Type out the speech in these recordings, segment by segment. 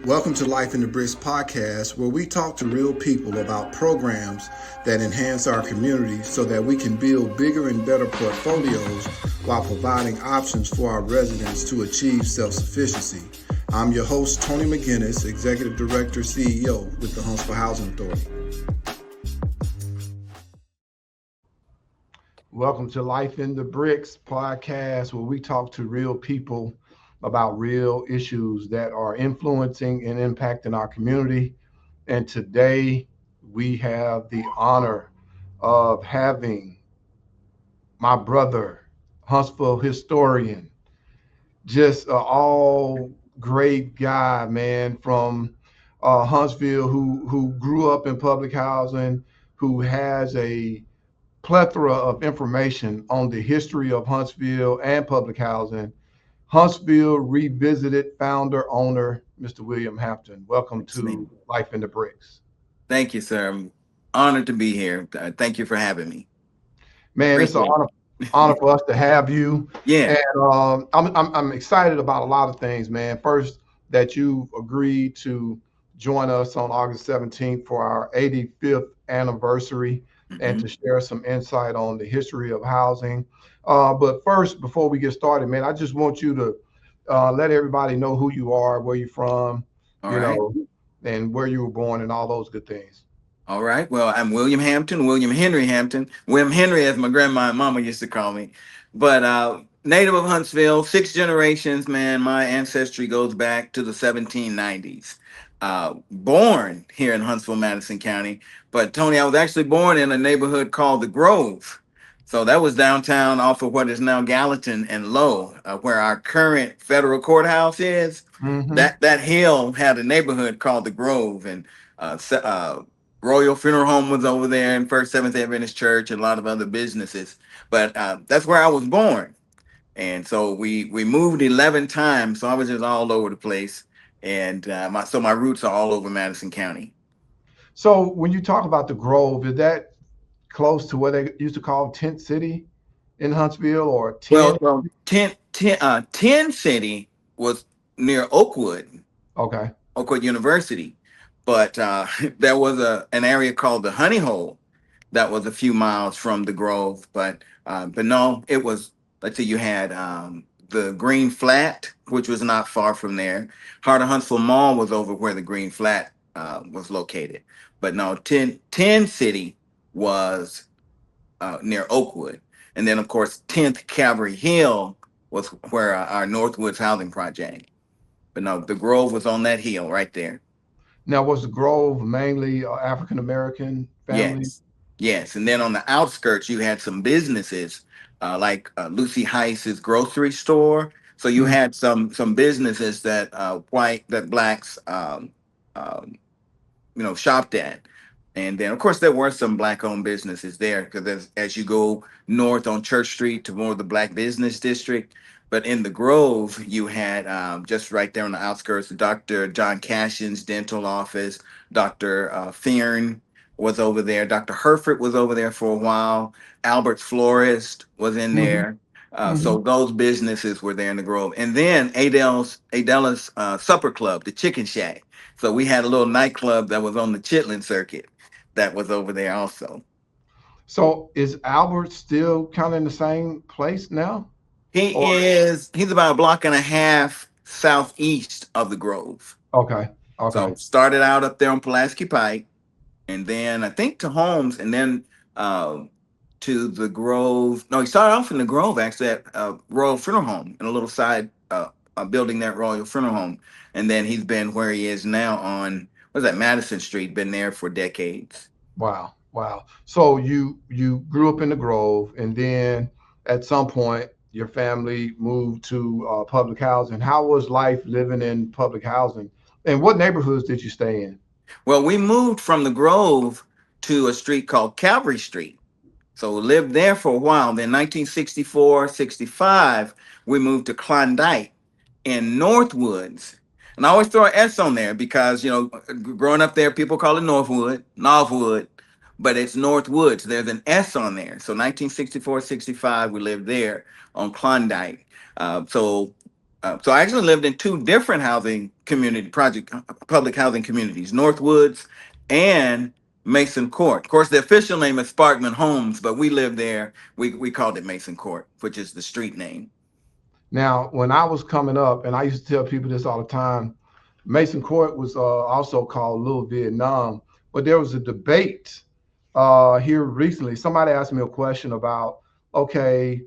Welcome to Life in the Bricks podcast, where we talk to real people about programs that enhance our community so that we can build bigger and better portfolios while providing options for our residents to achieve self-sufficiency. I'm your host, Tony McGinnis, Executive Director, CEO with the Huntsville Housing Authority. Welcome to Life in the Bricks podcast, where we talk to real people about real issues that are influencing and impacting our community. And today we have the honor of having my brother, Huntsville historian, just an all great guy, man, from Huntsville who grew up in public housing, who has a plethora of information on the history of Huntsville and public housing. Huntsville Revisited founder, owner, Mr. William Hampton. Welcome to Life in the Bricks. Thank you, sir. I'm honored to be here. Thank you for having me. Man, Appreciate it's an honor for us to have you. Yeah. And I'm excited about a lot of things, man. First, that you agreed to join us on August 17th for our 85th anniversary and to share some insight on the history of housing. But first, before we get started, man, I just want you to let everybody know who you are, where you're from, and where you were born and all those good things. All right. Well, I'm William Hampton, William Henry Hampton. William Henry, as my grandma and mama used to call me. But native of Huntsville, 6 generations, man. My ancestry goes back to the 1790s. Born here in Huntsville, Madison County. But Tony, I was actually born in a neighborhood called the Grove. So that was downtown off of what is now Gallatin and Low, where our current federal courthouse is. Mm-hmm. That hill had a neighborhood called the Grove, and Royal Funeral Home was over there, and First Seventh Adventist Church, and a lot of other businesses. But that's where I was born, and so we moved 11 times. So I was just all over the place, and my roots are all over Madison County. So when you talk about the Grove, is that close to what they used to call Tent City in Huntsville, or 10? Well, 10 City was near Oakwood. Okay. Oakwood University. But there was an area called the Honey Hole that was a few miles from the Grove. But no, it was, let's say you had the Green Flat, which was not far from there. Heart of Huntsville Mall was over where the Green Flat was located. But no, 10 City was near Oakwood. And then, of course, 10th Cavalry Hill was where our Northwoods housing project. But no, the Grove was on that hill right there. Now, was the Grove mainly African-American families? Yes. And then on the outskirts, you had some businesses like Lucy Heiss's grocery store. So you had some businesses that blacks, shopped at. And then, of course, there were some Black-owned businesses there because as you go north on Church Street to more of the Black business district. But in the Grove, you had just right there on the outskirts, Dr. John Cashin's dental office, Dr. Fearn was over there. Dr. Herford was over there for a while. Albert's Florist was in there. So those businesses were there in the Grove. And then Adela's Supper Club, the Chicken Shack. So we had a little nightclub that was on the Chitlin Circuit that was over there also. So is Albert still kind of in the same place now? He's about a block and a half southeast of the Grove. Okay. So started out up there on Pulaski Pike, and then I think to Holmes, and then to the Grove. No, he started off in the Grove actually at Royal Funeral Home in a little side building there at Royal Funeral Home, and then he's been where he is now on Madison Street. Been there for decades. Wow. So you grew up in the Grove, and then at some point your family moved to public housing. How was life living in public housing? And what neighborhoods did you stay in? Well, we moved from the Grove to a street called Calvary Street. So we lived there for a while. Then 1964, 65, we moved to Klondike in Northwoods. And I always throw an S on there because, growing up there, people call it Northwood, but it's Northwoods. There's an S on there. So 1964, 65, we lived there on Klondike. So So I actually lived in two different housing community project public housing communities, Northwoods and Mason Court. Of course, the official name is Sparkman Homes, but we lived there. We called it Mason Court, which is the street name. Now, when I was coming up, and I used to tell people this all the time, Mason Court was also called Little Vietnam, but there was a debate here recently. Somebody asked me a question about, okay,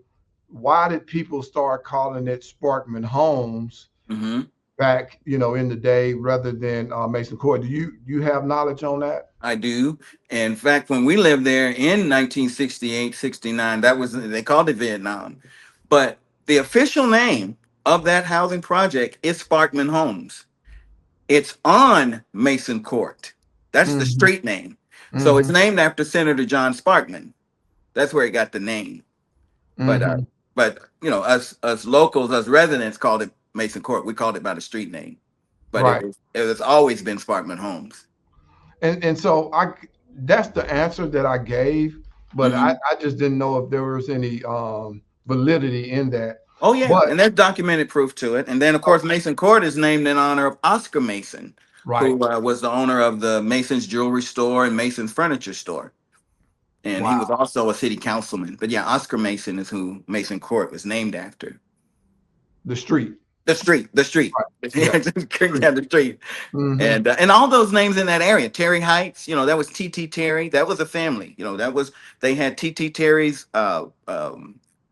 why did people start calling it Sparkman Homes Hmm. back, in the day rather than Mason Court? Do you have knowledge on that? I do. In fact, when we lived there in 1968, 69, that was they called it Vietnam. But the official name of that housing project is Sparkman Homes. It's on Mason Court. That's the Mm-hmm. street name. So it's Mm-hmm. named after Senator John Sparkman. That's where it got the name. But Mm-hmm. us locals, us residents called it Mason Court. We called it by the street name. But Right. it was always been Sparkman Homes. And so that's the answer that I gave, but I, Hmm. I just didn't know if there was any validity in that. Oh yeah, But and there's documented proof to it. And then of course Mason Court is named in honor of Oscar Mason, right. who was the owner of the Mason's Jewelry Store and Mason's Furniture Store. And he was Wow. also a city councilman. But yeah, Oscar Mason is who Mason Court was named after. The street. The street, Right. Yeah. yeah, Street. the street, Mm-hmm. and all those names in that area. Terry Heights, that was T.T. Terry. That was a family. That was they had T.T. Terry's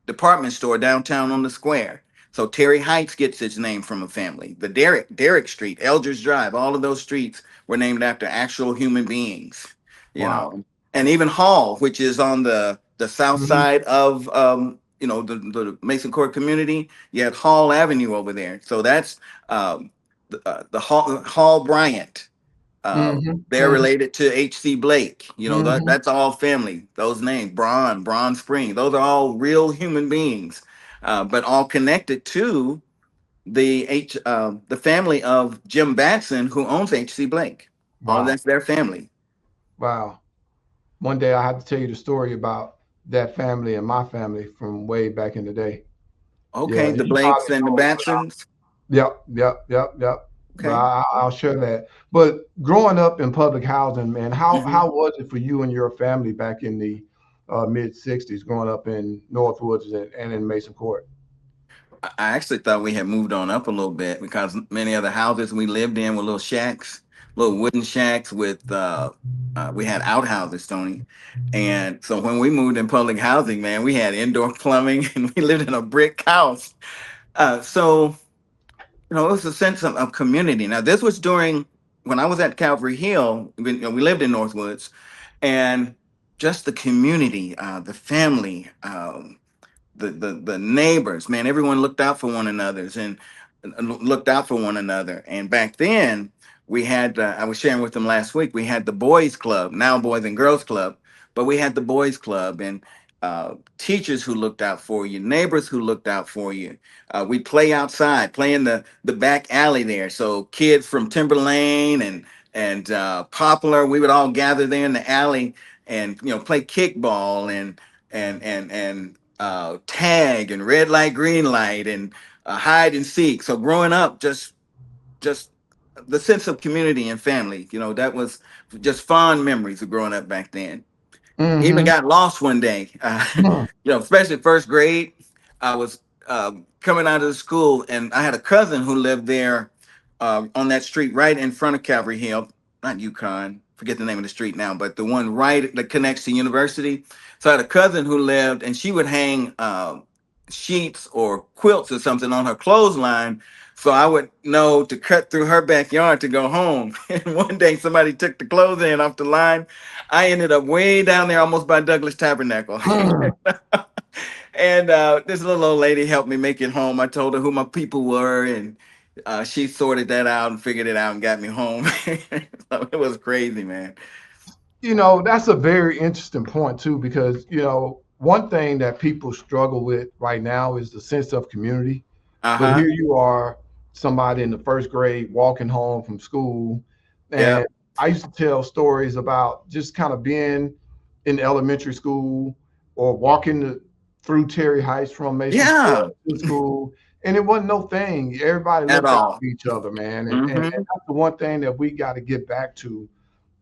department store downtown on the square. So Terry Heights gets its name from a family. The Derrick Street, Eldridge Drive, all of those streets were named after actual human beings. You Wow. know, and even Hall, which is on the south Mm-hmm. side of the Mason Court community. You had Hall Avenue over there. So that's the Hall Bryant. Mm-hmm. They're Mm-hmm. related to H.C. Blake. Mm-hmm. That's all family. Those names, Braun Spring, those are all real human beings, but all connected to the family of Jim Batson, who owns H.C. Blake. All Wow. that's their family. Wow. One day I have to tell you the story about that family and my family from way back in the day. Yeah, Okay, the you Blakes probably and the know, Batsons. yep, yep, yep, yep. But Okay. I'll share that. But growing up in public housing, man, how Mhm. how was it for you and your family back in the mid '60s, growing up in Northwoods and in Mason Court? I actually thought we had moved on up a little bit because many of the houses we lived in were little shacks, little wooden shacks with we had outhouses, Tony. And so when we moved in public housing, man, we had indoor plumbing and we lived in a brick house. So it was a sense of community. Now this was during when I was at Calvary Hill. We lived in Northwoods, and just the community, the family. The neighbors, man, everyone looked out for one another's and looked out for one another. And back then, we had I was sharing with them last week. We had the boys club, now Boys and Girls Club, but we had the boys club and teachers who looked out for you, neighbors who looked out for you. We'd play outside, play in the back alley there. So kids from Timber Lane and Poplar, we would all gather there in the alley and play kickball and tag and red light, green light, and hide and seek. So growing up, just the sense of community and family, that was just fond memories of growing up back then. Even Mm-hmm. got lost one day, especially first grade. I was coming out of the school, and I had a cousin who lived there on that street right in front of Calvary Hill, not Yukon, forget the name of the street now, but the one right that connects to University. So I had a cousin who lived, and she would hang sheets or quilts or something on her clothesline. So I would know to cut through her backyard to go home. And one day somebody took the clothes in off the line. I ended up way down there, almost by Douglas Tabernacle. And this little old lady helped me make it home. I told her who my people were, and she sorted that out and figured it out and got me home. So it was crazy, man. That's a very interesting point too, because one thing that people struggle with right now is the sense of community. Uh But huh. here you are, somebody in the first grade walking home from school. Yeah. And I used to tell stories about just kind of being in elementary school or walking through Terry Heights from Mason Court Yeah. to school. and it wasn't no thing. Everybody At looked out all. for each other, man. And Hmm. that's the one thing that we got to get back to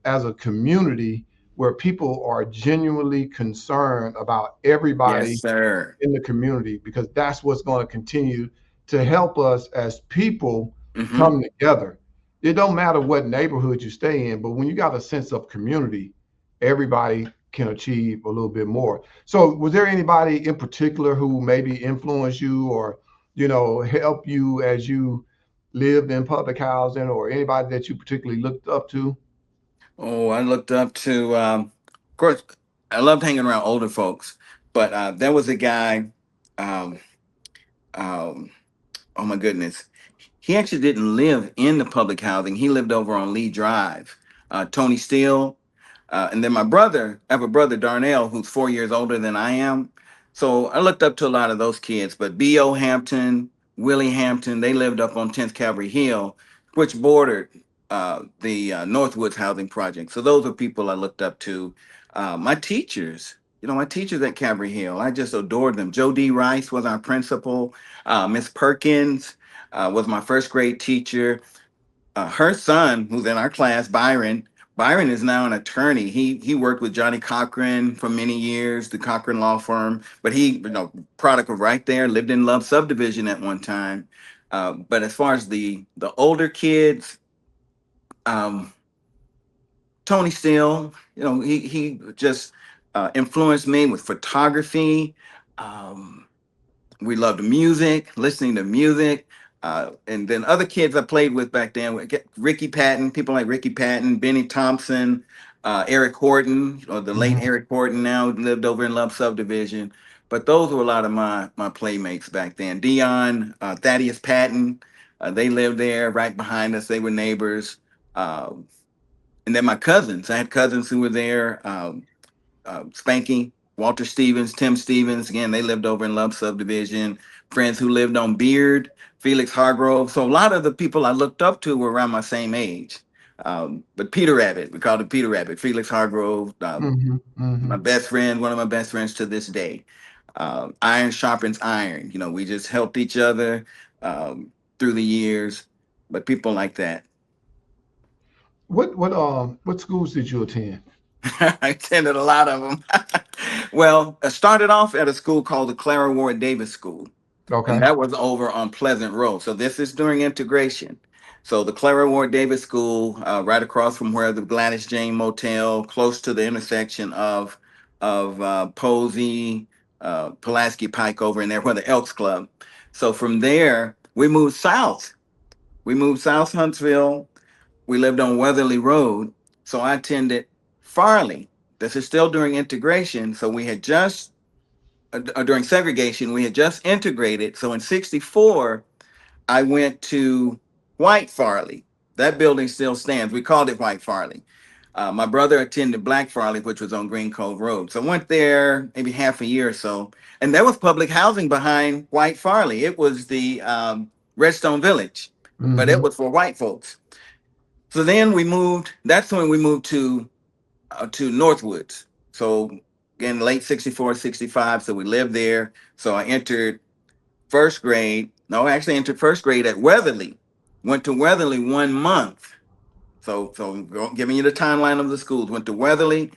as a community, where people are genuinely concerned about Yes, everybody sir. in the community, because that's what's going to continue to help us as people Hmm. come together. It don't matter what neighborhood you stay in, but when you got a sense of community, everybody can achieve a little bit more. So was there anybody in particular who maybe influenced you, or help you as you lived in public housing, or anybody that you particularly looked up to? Oh, I looked up to, of course, I loved hanging around older folks, but there was a guy, um, um, oh my goodness. He actually didn't live in the public housing. He lived over on Lee Drive. Tony Steele. And then my brother, I have a brother, Darnell, who's 4 years older than I am. So I looked up to a lot of those kids. But B.O. Hampton, Willie Hampton, they lived up on 10th Cavalry Hill, which bordered the Northwoods Housing Project. So those are people I looked up to. My teachers, my teachers at Cavalry Hill, I just adored them. Joe D. Rice was our principal. Miss Perkins was my first grade teacher. Her son, who's in our class, Byron. Byron is now an attorney. He worked with Johnny Cochran for many years, the Cochran law firm. But he, product of right there, lived in Love Subdivision at one time. But as far as the older kids, um, Tony Steele, he just influenced me with photography. Um, we loved music, listening to music. And then other kids I played with back then, Ricky Patton, people like Ricky Patton, Benny Thompson, Eric Horton, or the late Mhm. Eric Horton, now lived over in Love Subdivision. But those were a lot of my playmates back then. Dion, Thaddeus Patton, they lived there right behind us. They were neighbors. Um, and then my cousins, I had cousins who were there. Spanky, Walter Stevens, Tim Stevens. Again, they lived over in Love Subdivision. Friends who lived on Beard, Felix Hargrove. So a lot of the people I looked up to were around my same age. But Peter Rabbit, we called him Peter Rabbit. Felix Hargrove, Mhm. my Mhm. best friend, one of my best friends to this day. Iron sharpens iron. We just helped each other through the years. But people like that. What schools did you attend? I attended a lot of them. Well, I started off at a school called the Clara Ward Davis School, and Okay. that was over on Pleasant Road. So this is during integration. So the Clara Ward Davis School, right across from where the Gladys Jane Motel, close to the intersection of Posey, Pulaski Pike over in there, where the Elks Club. So from there, we moved south. We moved south Huntsville. We lived on Weatherly Road. So I attended Farley. This is still during integration. So we had just, during segregation, we had just integrated. So in 64, I went to White Farley. That building still stands. We called it White Farley. My brother attended Black Farley, which was on Green Cove Road. So I went there maybe half a year or so. And there was public housing behind White Farley. It was the Redstone Village, but it Mhm. was for white folks. So then we moved. That's when we moved to Northwoods. So again, late 64, 65. So we lived there. So I entered first grade. No, I actually entered first grade at Weatherly. Went to Weatherly 1 month. So giving you the timeline of the schools. Went to Weatherly.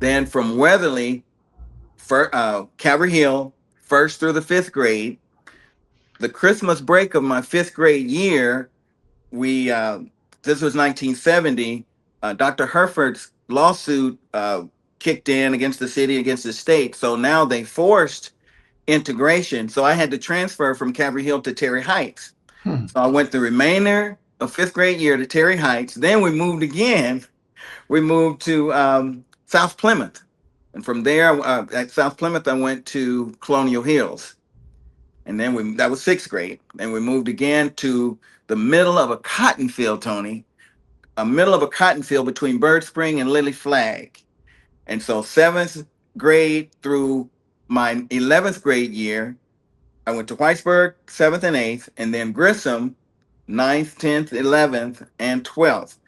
Then from Weatherly, Calvary Hill, first through the fifth grade. The Christmas break of my fifth grade year, we this was 1970. Dr. Herford's lawsuit kicked in against the city, against the state. So now they forced integration. So I had to transfer from Calvary Hill to Terry Heights. Hmm. So I went the remainder of fifth grade year to Terry Heights. Then we moved again. We moved to South Plymouth. And from there, at South Plymouth, I went to Colonial Hills. And then that was sixth grade. Then we moved again to the middle of a cotton field, Tony, a middle of a cotton field between Bird Spring and Lily Flag. And so seventh grade through my 11th grade year, I went to Whitesburg, seventh and eighth, and then Grissom, ninth, 10th, 11th, and 12th.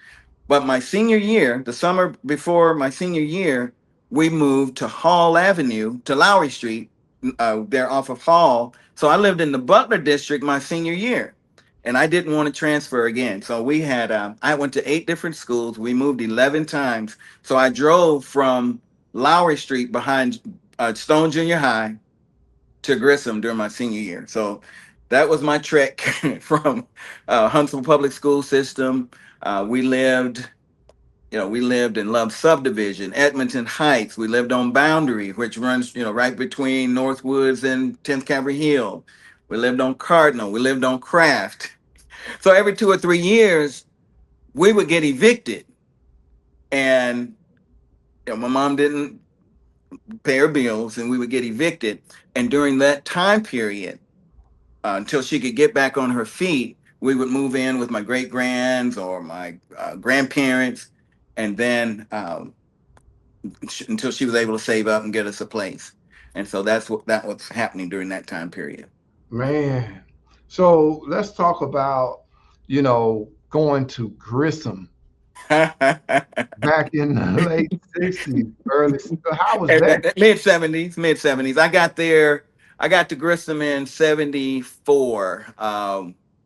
But my senior year, the summer before my senior year, we moved to Hall Avenue, to Lowry Street, there off of Hall. So I lived in the Butler district my senior year, and I didn't want to transfer again. So we had I went to 8 different schools. We moved 11 times. So I drove from Lowry Street behind Stone Junior High to Grissom during my senior year. So that was my trek from Huntsville Public School System. We lived we lived in Love Subdivision, Edmonton Heights. We lived on Boundary, which runs, right between Northwoods and 10th Cavalry Hill. We lived on Cardinal. We lived on Craft. So every 2 or 3 years, we would get evicted. And my mom didn't pay her bills, and we would get evicted. And during that time period, until she could get back on her feet, we would move in with my great grands or my grandparents. And then until she was able to save up and get us a place. And so that was happening during that time period. Man. So let's talk about, going to Grissom back in the late 60s, early. How was that? Mid 70s. I got to Grissom in 74,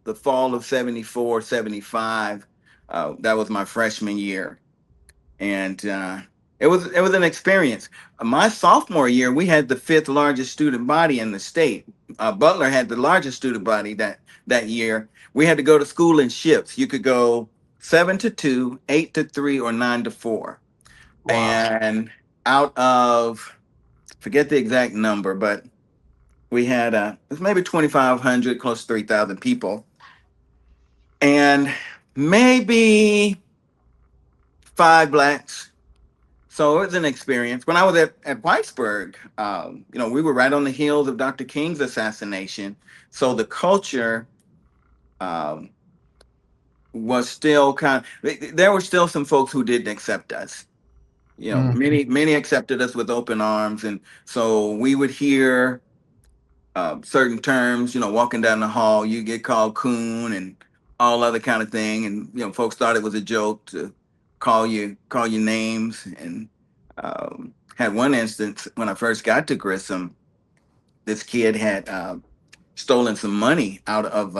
the fall of 74, 75. That was my freshman year. And it was an experience. My sophomore year, we had the fifth largest student body in the state. Butler had the largest student body that year. We had to go to school in shifts. You could go 7 to 2, 8 to 3, or 9 to 4. Wow. And out of, forget the exact number, but we had it was maybe 2,500, close to 3,000 people, and maybe 5 blacks. So it was an experience. When I was at Whitesburg, we were right on the heels of Dr. King's assassination. So the culture um, was still there were still some folks who didn't accept us. Mhm. Many accepted us with open arms. And so we would hear certain terms, walking down the hall, you get called coon and all other kind of thing. And, folks thought it was a joke to call you names. And had one instance when I first got to Grissom, this kid had stolen some money out of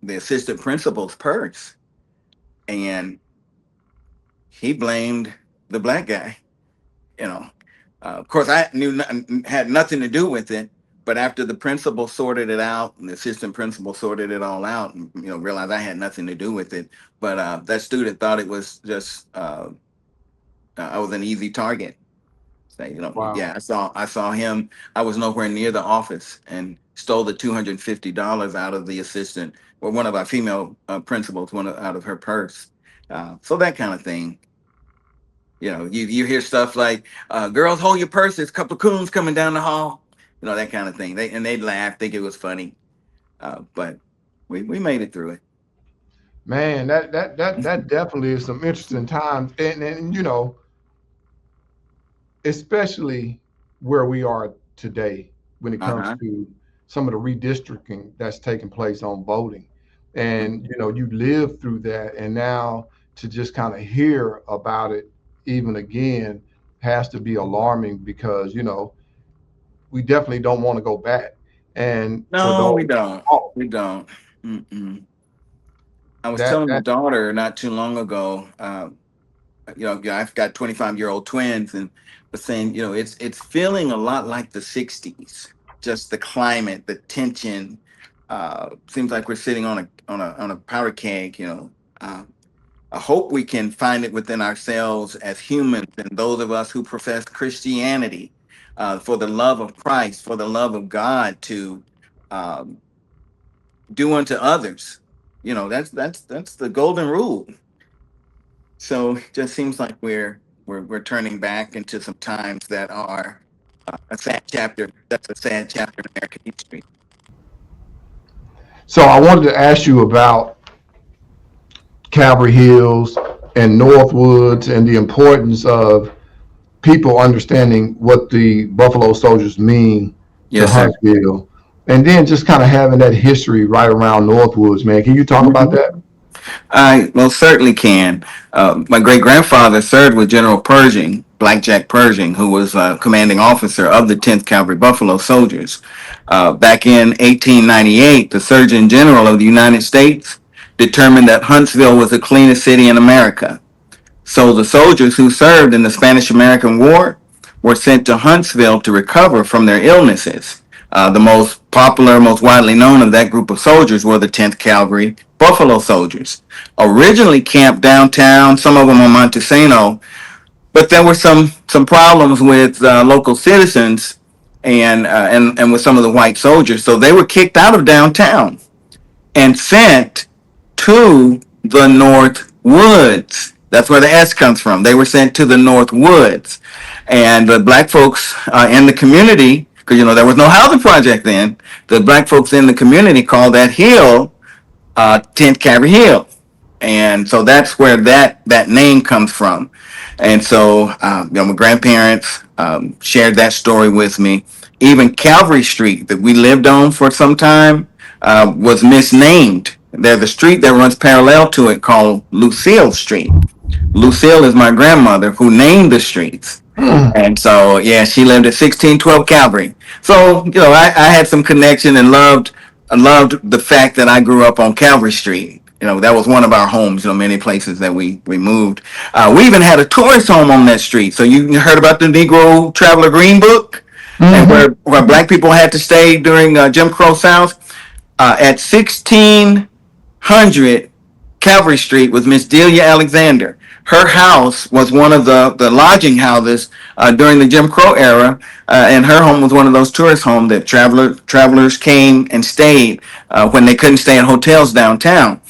the assistant principal's purse, and he blamed the black guy. You know, of course, I had nothing to do with it. But after the principal sorted it out, and the assistant principal sorted it all out, and realized I had nothing to do with it. But that student thought it was just I was an easy target. Say, Wow. yeah, I saw him. I was nowhere near the office and stole the $250 out of the assistant or one of our female principals, out of her purse. So that kind of thing. You hear stuff like, "Girls, hold your purses. Couple of coons coming down the hall." That kind of thing. They'd laugh, think it was funny, but we made it through it. Man, that definitely is some interesting times. And especially where we are today when it Uh comes huh. to some of the redistricting that's taking place on voting. And you lived through that, and now to just kind of hear about it even again has to be alarming because we definitely don't want to go back. And for No, we those, don't. oh, We don't. Mm-mm. I was that telling my that daughter not too long ago. Yeah, I've got 25-year-old twins, and was saying, it's feeling a lot like the '60s. Just the climate, the tension. Seems like we're sitting on a powder keg. Uh, I hope we can find it within ourselves as humans, and those of us who profess Christianity, for the love of Christ, for the love of God, to um, do unto others. That's the golden rule. So it just seems like we're turning back into some times that are a sad chapter. That's a sad chapter in American history. so I wanted to ask you about Calvary Hills and Northwoods and the importance of people understanding what the Buffalo Soldiers mean to Yes, sir. Huntsville, and then just kind of having that history right around Northwoods, man. Can you talk about Mhm. that? I most certainly can. My great grandfather served with General Pershing, Blackjack Pershing, who was commanding officer of the 10th Cavalry Buffalo Soldiers. Back in 1898, the Surgeon General of the United States determined that Huntsville was the cleanest city in America. So the soldiers who served in the Spanish-American War were sent to Huntsville to recover from their illnesses. The most popular, most widely known of that group of soldiers were the 10th Cavalry Buffalo Soldiers. Originally camped downtown, some of them on Montesano, but there were some problems with local citizens and with some of the white soldiers. So they were kicked out of downtown and sent to the North Woods. That's where the S comes from. They were sent to the North Woods. And the black folks in the community, because, there was no housing project then, the black folks in the community called that hill 10th Cavalry Hill. And so that's where that name comes from. And so, my grandparents shared that story with me. Even Calvary Street that we lived on for some time was misnamed. There's a street that runs parallel to it called Lucille Street. Lucille is my grandmother who named the streets. And so, yeah, she lived at 1612 Calvary. So, I had some connection and loved the fact that I grew up on Calvary Street. That was one of our homes, many places that we moved. We even had a tourist home on that street. So you heard about the Negro Traveler Green Book, and where black people had to stay during Jim Crow South. At 1600 Calvary Street was Miss Delia Alexander. Her house was one of the lodging houses during the Jim Crow era, and her home was one of those tourist homes that travelers came and stayed when they couldn't stay in hotels downtown.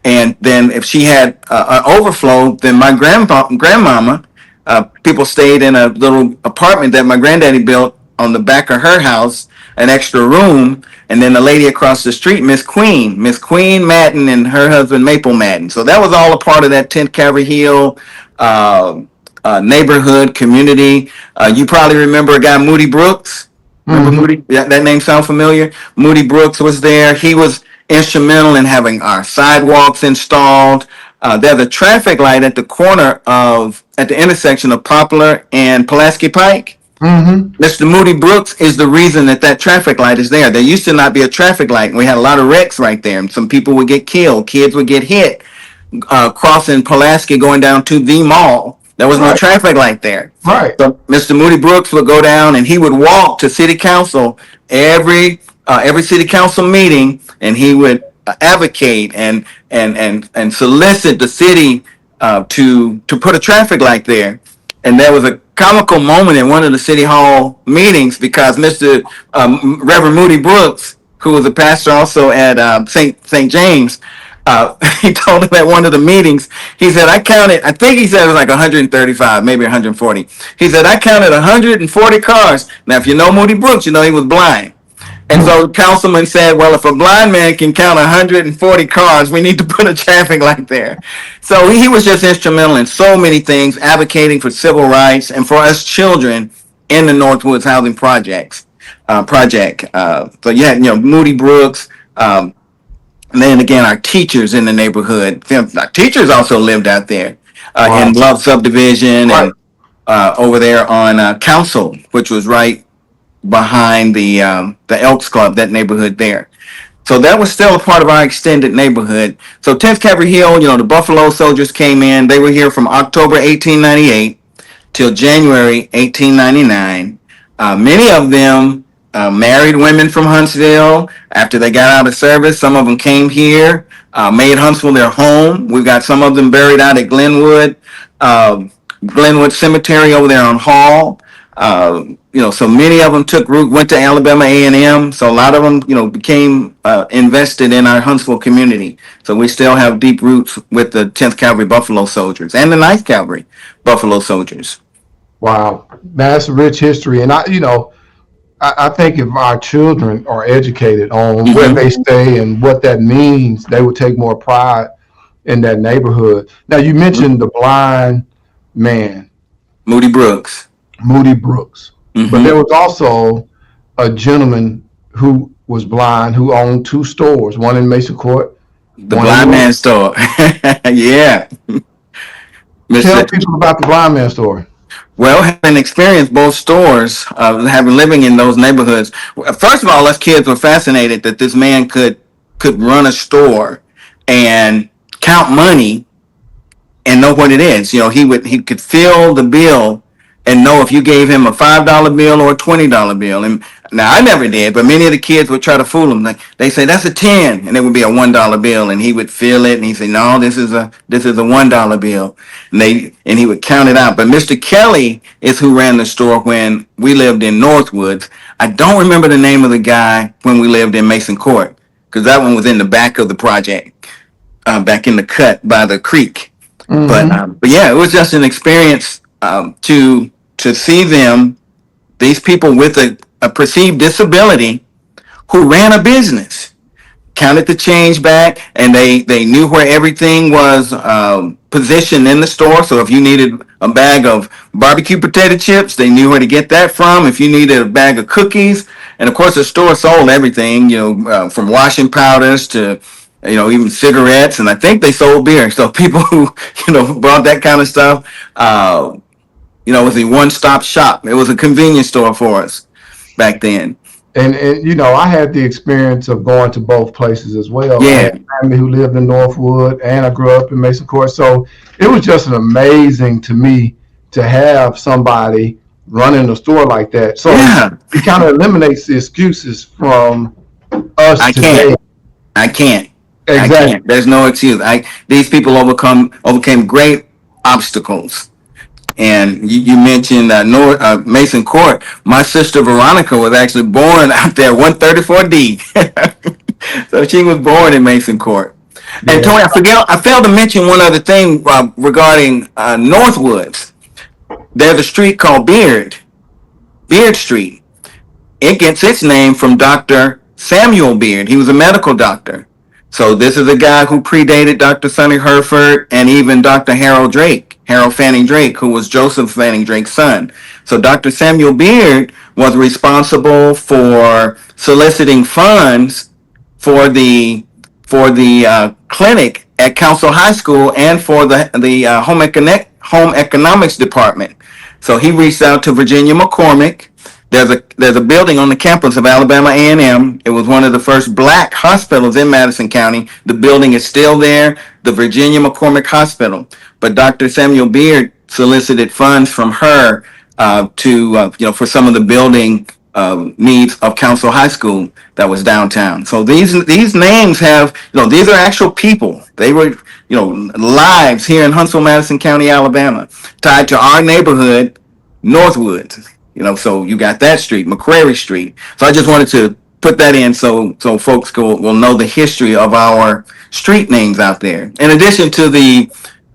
And then if she had an overflow, then my grandmama, people stayed in a little apartment that my granddaddy built on the back of her house, an extra room. And then the lady across the street, Miss Queen Madden, and her husband Maple Madden. So that was all a part of that 10th Cavalry Hill neighborhood community. You probably remember a guy, Moody Brooks. Remember Moody? That name sound familiar? Moody Brooks was there. He was instrumental in having our sidewalks installed. There's a traffic light at the intersection of Poplar and Pulaski Pike. Mr. Moody Brooks is the reason that traffic light is there. There used to not be a traffic light. We had a lot of wrecks right there, and some people would get killed. Kids would get hit crossing Pulaski going down to the mall. There was no traffic light there. Right. So Mr. Moody Brooks would go down, and he would walk to city council every city council meeting, and he would advocate and solicit the city to put a traffic light there. And there was a comical moment in one of the city hall meetings because Mr. Reverend Moody Brooks, who was a pastor also at St. James, he told him at one of the meetings, he said, I think he said it was like 135, maybe 140. He said, I counted 140 cars. Now, if you know Moody Brooks, he was blind. And so the councilman said, well, if a blind man can count 140 cars, we need to put a traffic light there. So he was just instrumental in so many things, advocating for civil rights and for us children in the Northwoods Housing Project. So you had, Moody Brooks, and then again, our teachers in the neighborhood. Our teachers also lived out there in Love Subdivision and over there on Council, which was right behind the Elks Club, that neighborhood there. So that was still a part of our extended neighborhood. So 10th Cavalry Hill, the Buffalo Soldiers came in. They were here from October 1898 till January 1899. Many of them married women from Huntsville after they got out of service. Some of them came here, made Huntsville their home. We've got some of them buried out at Glenwood Cemetery over there on Hall. So many of them took root, went to Alabama A&M. So a lot of them, became invested in our Huntsville community. So we still have deep roots with the 10th Cavalry Buffalo Soldiers and the 9th Cavalry Buffalo Soldiers. Wow, that's a rich history. And I think if our children are educated on where they stay and what that means, they would take more pride in that neighborhood. Now, you mentioned the blind man. Moody Brooks. But there was also a gentleman who was blind who owned two stores, one in Mason Court. The blind man store. Yeah. Tell people about the blind man store. Well, having experienced both stores, having living in those neighborhoods, first of all, us kids were fascinated that this man could run a store and count money and know what it is. You know, he could feel the bill and know if you gave him a $5 bill or a $20 bill. And now I never did, but many of the kids would try to fool him. Like they say that's a 10, and it would be a $1 bill, and he would feel it, and he'd say, "No, this is a $1 bill," and he would count it out. But Mr. Kelly is who ran the store when we lived in Northwoods. I don't remember the name of the guy when we lived in Mason Court because that one was in the back of the project, back in the cut by the creek. But yeah, it was just an experience to see them, these people with a perceived disability who ran a business, counted the change back, and they knew where everything was positioned in the store. So if you needed a bag of barbecue potato chips, they knew where to get that from. If you needed a bag of cookies, and of course the store sold everything, from washing powders to even cigarettes, and I think they sold beer. So people who bought that kind of stuff, it was a one-stop shop. It was a convenience store for us back then. And I had the experience of going to both places as well. I Yeah, had family who lived in Northwood, and I grew up in Mason Court. So it was just an amazing to me to have somebody running a store like that. So yeah. it kind of eliminates the excuses from us I today. can't. I can't. I Exactly. can't. There's no excuse. These people overcame great obstacles. And you mentioned Mason Court. My sister Veronica was actually born out there, 134D. So she was born in Mason Court. And Yeah. Tony, I failed to mention one other thing regarding Northwoods. There's a street called Beard Street. It gets its name from Dr. Samuel Beard. He was a medical doctor. So this is a guy who predated Dr. Sonny Herford and even Dr. Harold Fanning Drake, who was Joseph Fanning Drake's son. So Dr. Samuel Beard was responsible for soliciting funds for the clinic at Council High School and for the home economics department. So he reached out to Virginia McCormick. There's a building on the campus of Alabama A&M. It was one of the first black hospitals in Madison County. The building is still there, the Virginia McCormick Hospital. But Dr. Samuel Beard solicited funds from her for some of the building needs of Council High School that was downtown. So these names have, these are actual people. They were, lives here in Huntsville, Madison County, Alabama, tied to our neighborhood, Northwood. So you got that street, McCrary Street. So I just wanted to put that in so folks will know the history of our street names out there. In addition to the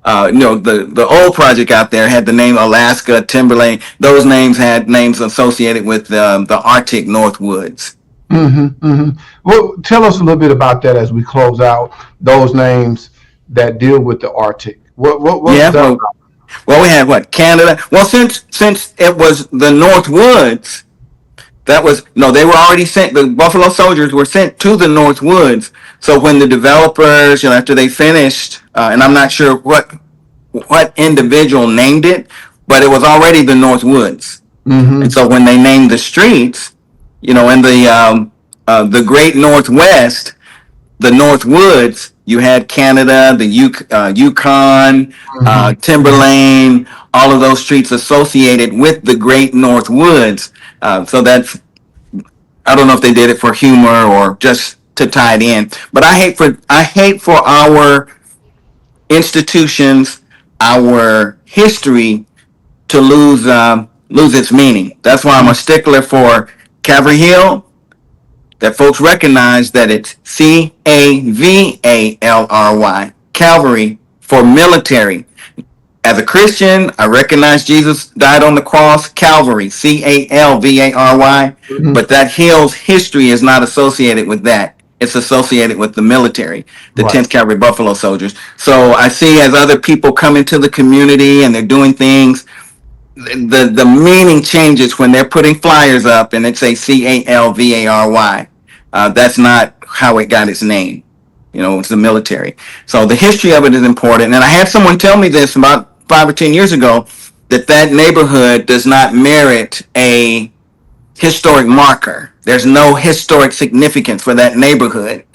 old project out there had the name Alaska, Timberlane. Those names had names associated with the Arctic Northwoods. Well, tell us a little bit about that as we close out those names that deal with the Arctic. What's Yeah, that about? well, we had what, Canada. Well, since it was the Northwoods, that was no, they were already sent. The Buffalo Soldiers were sent to the Northwoods. So when the developers, after they finished, and I'm not sure what individual named it, but it was already the Northwoods. And so when they named the streets, in the Great Northwest, the Northwoods, you had Canada, the Yukon, Timberlane, all of those streets associated with the Great Northwoods. So that's, I don't know if they did it for humor or just to tie it in, but I hate for our institutions, our history to lose its meaning. That's why I'm a stickler for Calvary Hill, that folks recognize that it's Cavalry, Calvary, for military. As a Christian, I recognize Jesus died on the cross, Calvary, Calvary, but that hill's history is not associated with that. It's associated with the military, the Right. 10th Cavalry Buffalo Soldiers. So I see as other people come into the community and they're doing things, the meaning changes when they're putting flyers up and it says Calvary. That's not how it got its name. It's the military. So the history of it is important. And I had someone tell me this about 5 or 10 years ago. that neighborhood does not merit a historic marker. There's no historic significance for that neighborhood.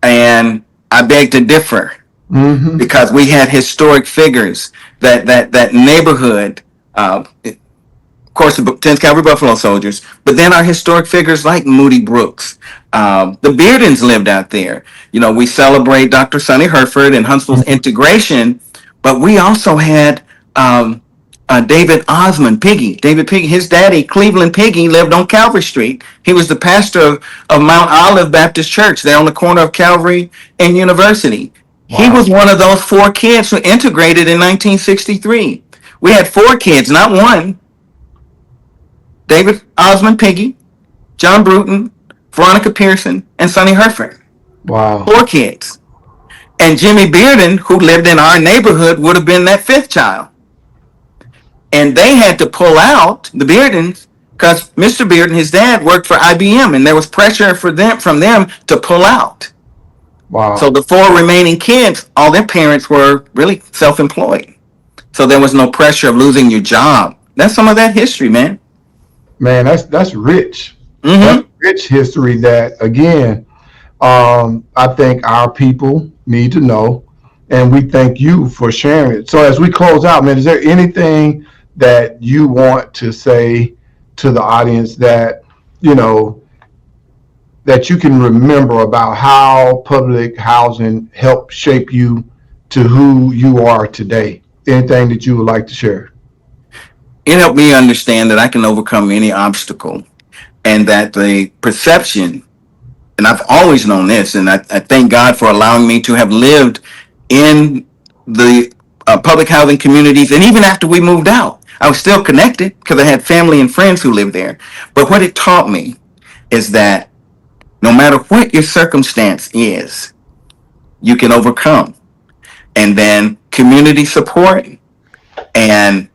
And I beg to differ, Mm-hmm. because we had historic figures that neighborhood. Of course, the 10th Cavalry Buffalo Soldiers, but then our historic figures like Moody Brooks. The Beardens lived out there. You know, we celebrate Dr. Sonny Herford and Huntsville's integration, but we also had David Osmond, Piggy. David Piggy, his daddy, Cleveland Piggy, lived on Calvary Street. He was the pastor of Mount Olive Baptist Church there on the corner of Calvary and University. He Wow. was one of those 4 kids who integrated in 1963. We had 4 kids, not one. David Osmond Piggy, John Bruton, Veronica Pearson, and Sonny Herford. Wow. 4 kids. And Jimmy Bearden, who lived in our neighborhood, would have been that 5th child. And they had to pull out, the Beardens, because Mr. Bearden, his dad, worked for IBM, and there was pressure from them to pull out. Wow. So the 4 remaining kids, all their parents were really self-employed. So there was no pressure of losing your job. That's some of that history, man. Man, that's rich. Mm-hmm. That's rich history that, again, I think our people need to know, and we thank you for sharing it. So as we close out, man, is there anything that you want to say to the audience that, you know, that you can remember about how public housing helped shape you to who you are today? Anything that you would like to share? It helped me understand that I can overcome any obstacle, and that the perception, and I've always known this, and I thank God for allowing me to have lived in the public housing communities. And even after we moved out, I was still connected because I had family and friends who lived there. But what it taught me is that no matter what your circumstance is, you can overcome. And then community support, and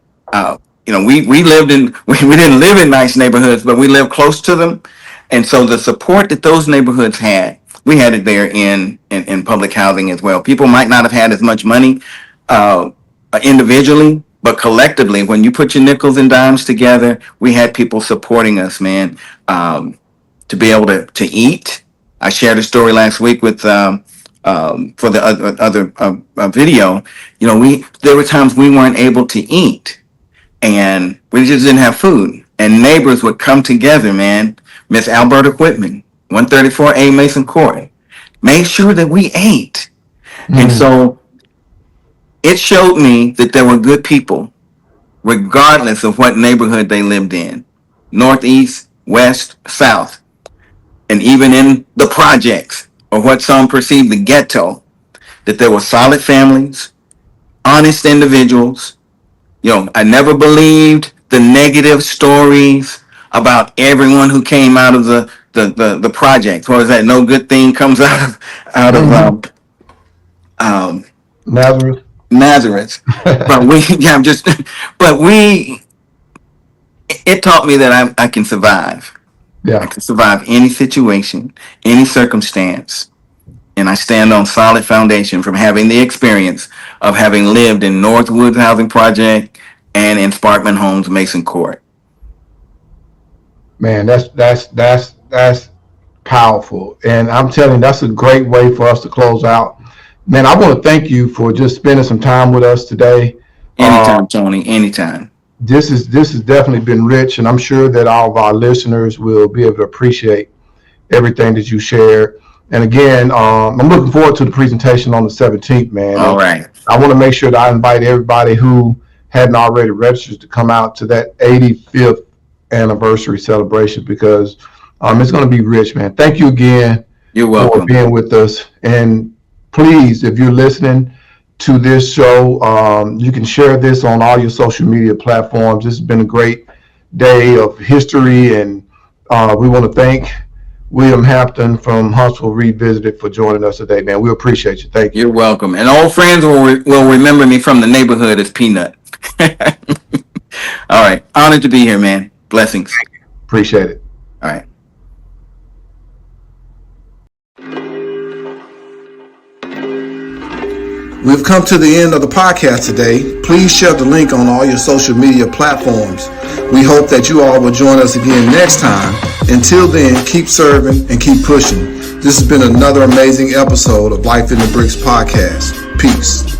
we lived in we didn't live in nice neighborhoods, but we lived close to them. And so the support that those neighborhoods had, we had it there in public housing as well. People might not have had as much money individually, but collectively, when you put your nickels and dimes together, we had people supporting us, man, to be able to eat. I shared a story last week with for the other video. You know, there were times we weren't able to eat, and we just didn't have food. And neighbors would come together, man. Miss Alberta Whitman, 134A Mason Court, made sure that we ate. And so it showed me that there were good people, regardless of what neighborhood they lived in, northeast, west, south, and even in the projects, or what some perceived the ghetto, that there were solid families, honest individuals. You know, I never believed the negative stories about everyone who came out of the project. What was that? No good thing comes out of Nazareth. Nazareth. But it taught me that I can survive. I Yeah. can survive any situation, any circumstance. And I stand on solid foundation from having the experience of having lived in Northwoods Housing Project and in Sparkman Homes Mason Court. Man, that's powerful. And I'm telling you, that's a great way for us to close out. Man, I want to thank you for just spending some time with us today. Anytime, Tony, anytime. This has definitely been rich, and I'm sure that all of our listeners will be able to appreciate everything that you shared. And again, I'm looking forward to the presentation on the 17th, man. All right. I want to make sure that I invite everybody who hadn't already registered to come out to that 85th anniversary celebration, because it's going to be rich, man. Thank you again. You're welcome For being with us. And please, if you're listening to this show, you can share this on all your social media platforms. This has been a great day of history, and we want to thank William Hampton from Huntsville Revisited for joining us today, man. We appreciate you. Thank you. You're welcome. And old friends will remember me from the neighborhood as Peanut. All right. Honored to be here, man. Blessings. Appreciate it. All right. We've come to the end of the podcast today. Please share the link on all your social media platforms. We hope that you all will join us again next time. Until then, keep serving and keep pushing. This has been another amazing episode of Life in the Bricks podcast. Peace.